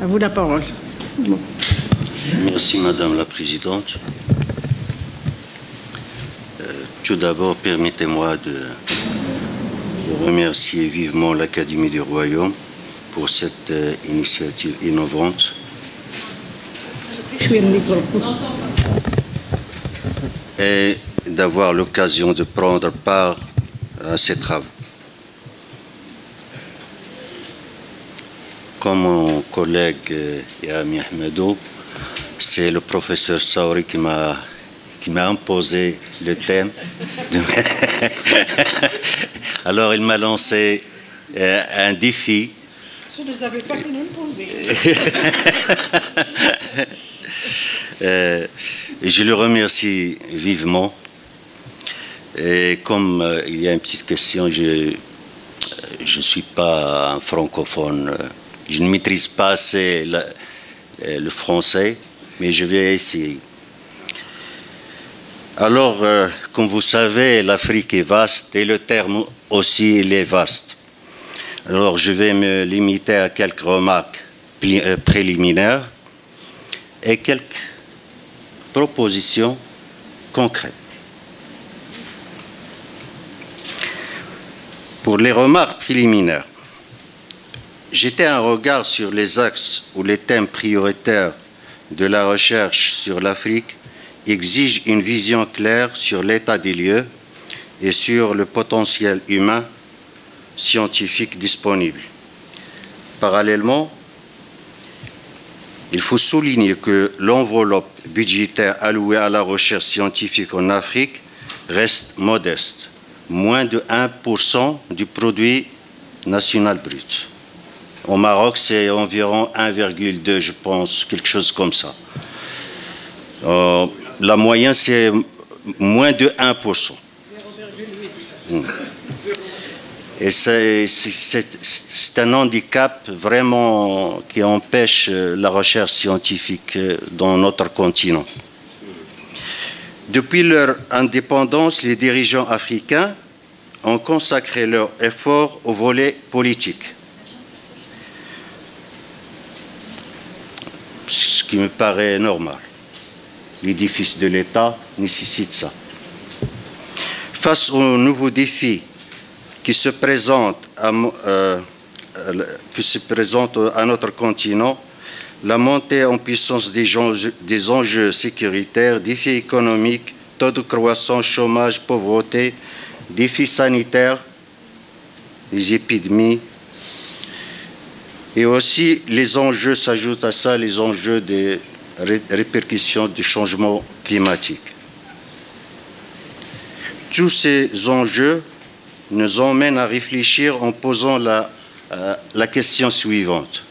À vous la parole. Bon. Merci Madame la Présidente. Tout d'abord, permettez-moi de remercier vivement l'Académie du Royaume pour cette initiative innovante. Et d'avoir l'occasion de prendre part à ces travaux. Comme mon collègue Yami Ahmedou, c'est le professeur Saouri qui m'a imposé le thème. Alors il m'a lancé un défi. Je ne savais pas qu'il me posait. Je le remercie vivement. Et comme il y a une petite question, je ne suis pas un francophone. Je ne maîtrise pas assez le français, mais je vais essayer. Alors, comme vous savez, l'Afrique est vaste et le terme aussi il est vaste. Alors, je vais me limiter à quelques remarques préliminaires et quelques propositions concrètes. Pour les remarques préliminaires, jeter un regard sur les axes ou les thèmes prioritaires de la recherche sur l'Afrique exige une vision claire sur l'état des lieux et sur le potentiel humain scientifique disponible. Parallèlement, il faut souligner que l'enveloppe budgétaire allouée à la recherche scientifique en Afrique reste modeste, moins de 1% du produit national brut. Au Maroc, c'est environ 1,2, je pense, quelque chose comme ça. La moyenne, c'est moins de 1%. 0,8. Et c'est un handicap vraiment qui empêche la recherche scientifique dans notre continent. Depuis leur indépendance, les dirigeants africains ont consacré leur effort au volet politique. Ce qui me paraît normal. L'édifice de l'État nécessite ça. Face aux nouveaux défis qui se présentent à notre continent, la montée en puissance des enjeux sécuritaires, défis économiques, taux de croissance, chômage, pauvreté, défis sanitaires, les épidémies, et aussi les enjeux, s'ajoutent à ça les enjeux des répercussions du changement climatique. Tous ces enjeux nous emmènent à réfléchir en posant la question suivante.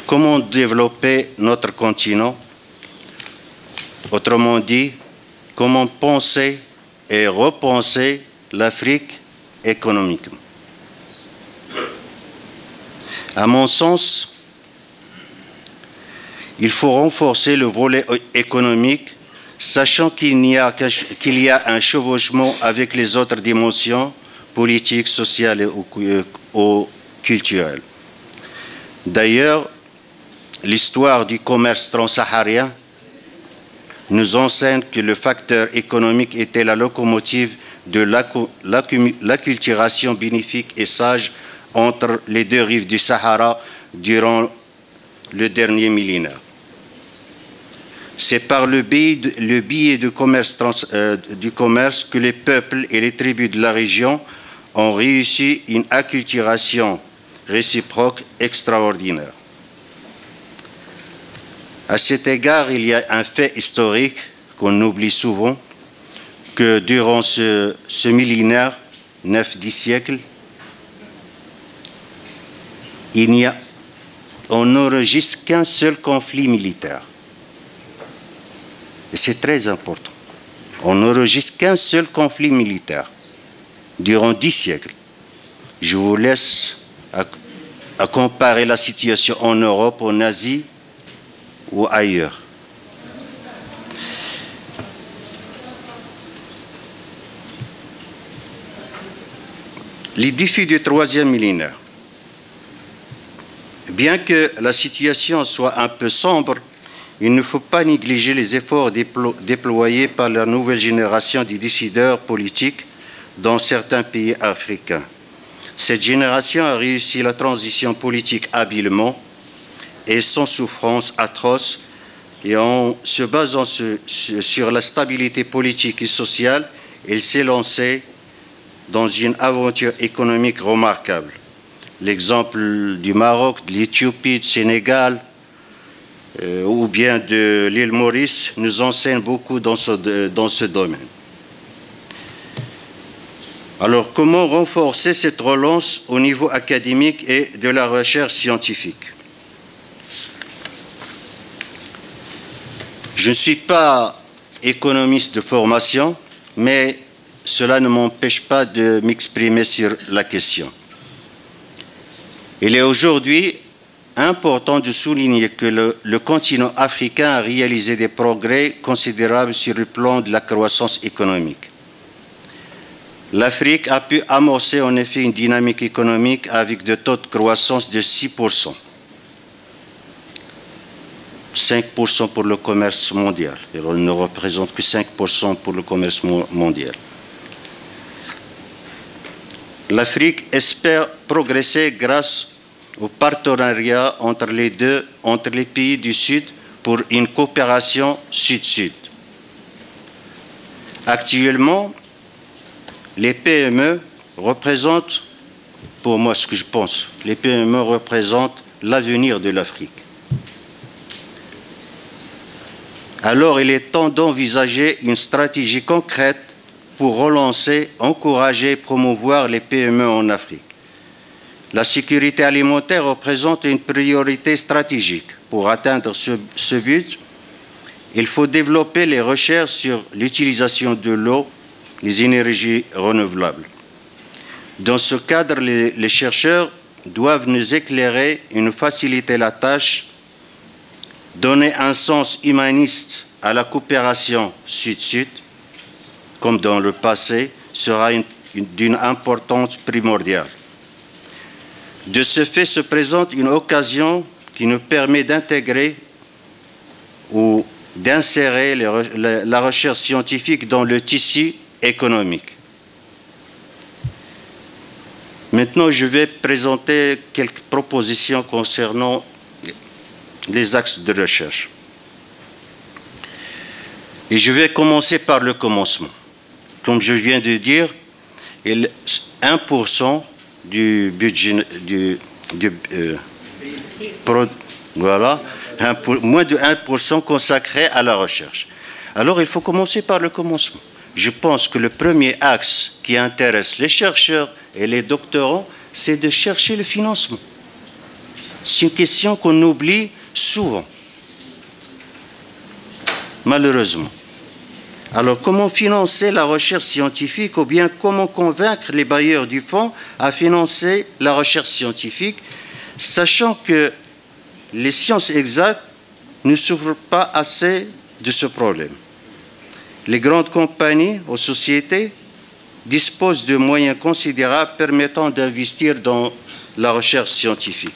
Comment développer notre continent? Autrement dit, comment penser et repenser l'Afrique économiquement? À mon sens, il faut renforcer le volet économique, sachant qu'il y a un chevauchement avec les autres dimensions politiques, sociales ou culturelles. D'ailleurs, l'histoire du commerce transsaharien nous enseigne que le facteur économique était la locomotive de l'acculturation bénéfique et sage entre les deux rives du Sahara durant le dernier millénaire. C'est par le biais du commerce que les peuples et les tribus de la région ont réussi une acculturation réciproque extraordinaire. À cet égard, il y a un fait historique qu'on oublie souvent, que durant ce millénaire, 9-10 siècles, on n'enregistre qu'un seul conflit militaire. Et c'est très important. On n'enregistre qu'un seul conflit militaire durant 10 siècles. Je vous laisse à comparer la situation en Europe, en Asie ou ailleurs. Les défis du troisième millénaire. Bien que la situation soit un peu sombre, il ne faut pas négliger les efforts déployés par la nouvelle génération de décideurs politiques dans certains pays africains. Cette génération a réussi la transition politique habilement et sans souffrance atroce, et en se basant sur la stabilité politique et sociale, elle s'est lancée dans une aventure économique remarquable. L'exemple du Maroc, de l'Éthiopie, du Sénégal ou bien de l'île Maurice nous enseigne beaucoup dans ce domaine. Alors, comment renforcer cette relance au niveau académique et de la recherche scientifique? Je ne suis pas économiste de formation, mais cela ne m'empêche pas de m'exprimer sur la question. Il est aujourd'hui important de souligner que le continent africain a réalisé des progrès considérables sur le plan de la croissance économique. L'Afrique a pu amorcer en effet une dynamique économique avec des taux de croissance de 6%. 5% pour le commerce mondial. Et on ne représente que 5% pour le commerce mondial. L'Afrique espère progresser grâce au partenariat entre les pays du Sud pour une coopération Sud-Sud. Actuellement, les PME représentent, pour moi ce que je pense, les PME représentent l'avenir de l'Afrique. Alors il est temps d'envisager une stratégie concrète pour relancer, encourager et promouvoir les PME en Afrique. La sécurité alimentaire représente une priorité stratégique. Pour atteindre ce but, il faut développer les recherches sur l'utilisation de l'eau, les énergies renouvelables. Dans ce cadre, les chercheurs doivent nous éclairer et nous faciliter la tâche, donner un sens humaniste à la coopération Sud-Sud, comme dans le passé, sera d'une importance primordiale. De ce fait, se présente une occasion qui nous permet d'intégrer ou d'insérer la recherche scientifique dans le tissu économique. Maintenant, je vais présenter quelques propositions concernant les axes de recherche. Et je vais commencer par le commencement. Comme je viens de dire, 1% du budget voilà, moins de 1% consacré à la recherche. Alors, il faut commencer par le commencement. Je pense que le premier axe qui intéresse les chercheurs et les doctorants, c'est de chercher le financement. C'est une question qu'on oublie souvent, malheureusement. Alors, comment financer la recherche scientifique ou bien comment convaincre les bailleurs du fonds à financer la recherche scientifique, sachant que les sciences exactes ne souffrent pas assez de ce problème. Les grandes compagnies ou sociétés disposent de moyens considérables permettant d'investir dans la recherche scientifique.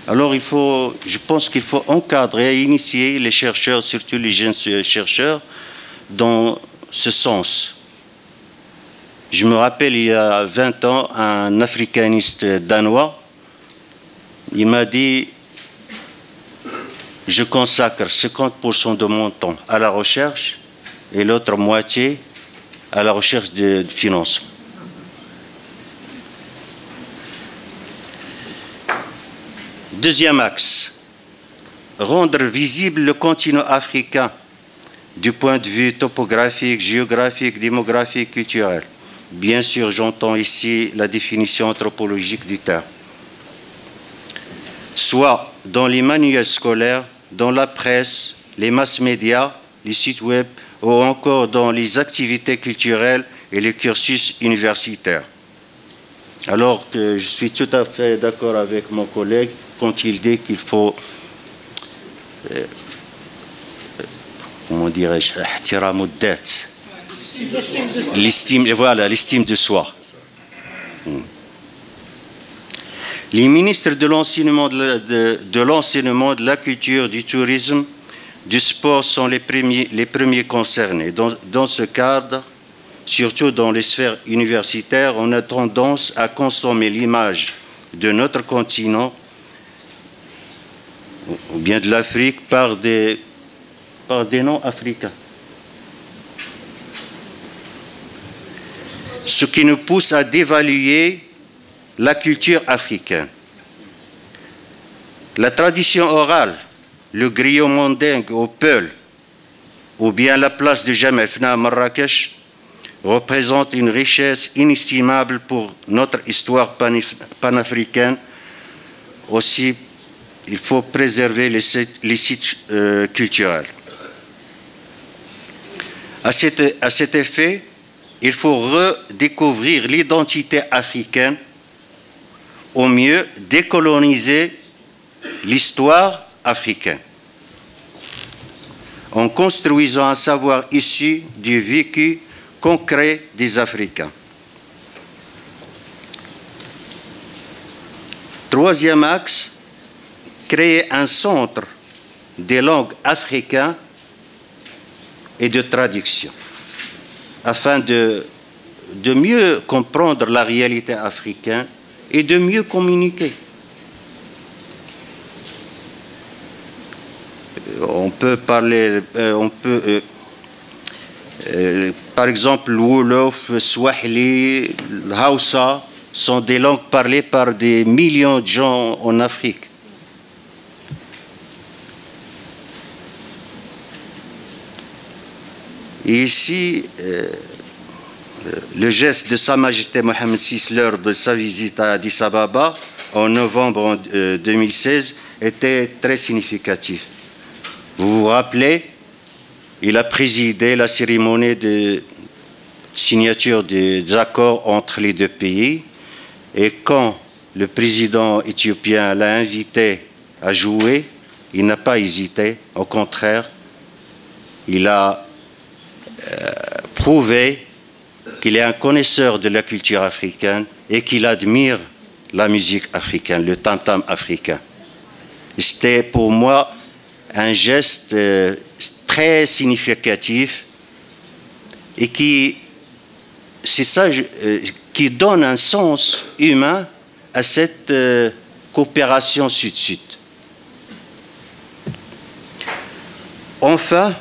Alors, je pense qu'il faut encadrer et initier les chercheurs, surtout les jeunes chercheurs, dans ce sens. Je me rappelle, il y a 20 ans, un africaniste danois, il m'a dit « Je consacre 50% de mon temps à la recherche et l'autre moitié à la recherche de financement. » Deuxième axe, rendre visible le continent africain du point de vue topographique, géographique, démographique, culturel. Bien sûr, j'entends ici la définition anthropologique du terme. Soit dans les manuels scolaires, dans la presse, les mass médias, les sites web, ou encore dans les activités culturelles et les cursus universitaires. Alors que je suis tout à fait d'accord avec mon collègue quand il dit qu'il faut, comment dirais-je, l'estime de soi. Les ministres de l'enseignement, de la culture, du tourisme, du sport sont les premiers concernés. Dans ce cadre, surtout dans les sphères universitaires, on a tendance à consommer l'image de notre continent ou bien de l'Afrique par des noms africains. Ce qui nous pousse à dévaluer la culture africaine. La tradition orale, le griot mandingue au Peul, ou bien la place de Jamefna à Marrakech, représente une richesse inestimable pour notre histoire panafricaine. Aussi, il faut préserver les sites culturels. À cet effet, il faut redécouvrir l'identité africaine, au mieux décoloniser l'histoire africaine, en construisant un savoir issu du vécu concret des Africains. Troisième axe, créer un centre des langues africaines et de traduction, afin de mieux comprendre la réalité africaine et de mieux communiquer. On peut parler, par exemple, le Wolof, le Swahili, le Hausa sont des langues parlées par des millions de gens en Afrique. Et ici, le geste de Sa Majesté Mohamed VI lors de sa visite à Addis Ababa en novembre 2016 était très significatif. Vous vous rappelez, il a présidé la cérémonie de signature des accords entre les deux pays, et quand le président éthiopien l'a invité à jouer, il n'a pas hésité, au contraire, il a prouvé qu'il est un connaisseur de la culture africaine et qu'il admire la musique africaine, le tam-tam africain. C'était pour moi un geste très significatif et qui donne un sens humain à cette coopération sud-sud. Enfin,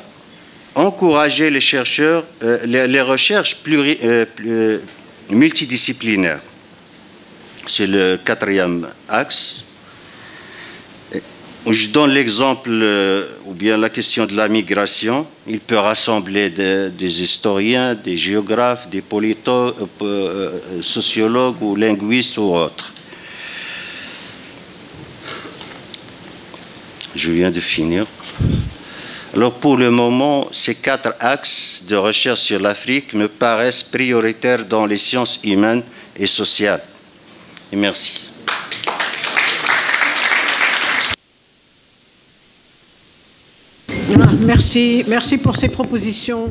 encourager les chercheurs, les recherches multidisciplinaires. C'est le quatrième axe. Je donne l'exemple, ou bien la question de la migration. Il peut rassembler des historiens, des géographes, des sociologues ou linguistes ou autres. Je viens de finir. Alors pour le moment, ces 4 axes de recherche sur l'Afrique me paraissent prioritaires dans les sciences humaines et sociales. Et merci. Merci pour ces propositions.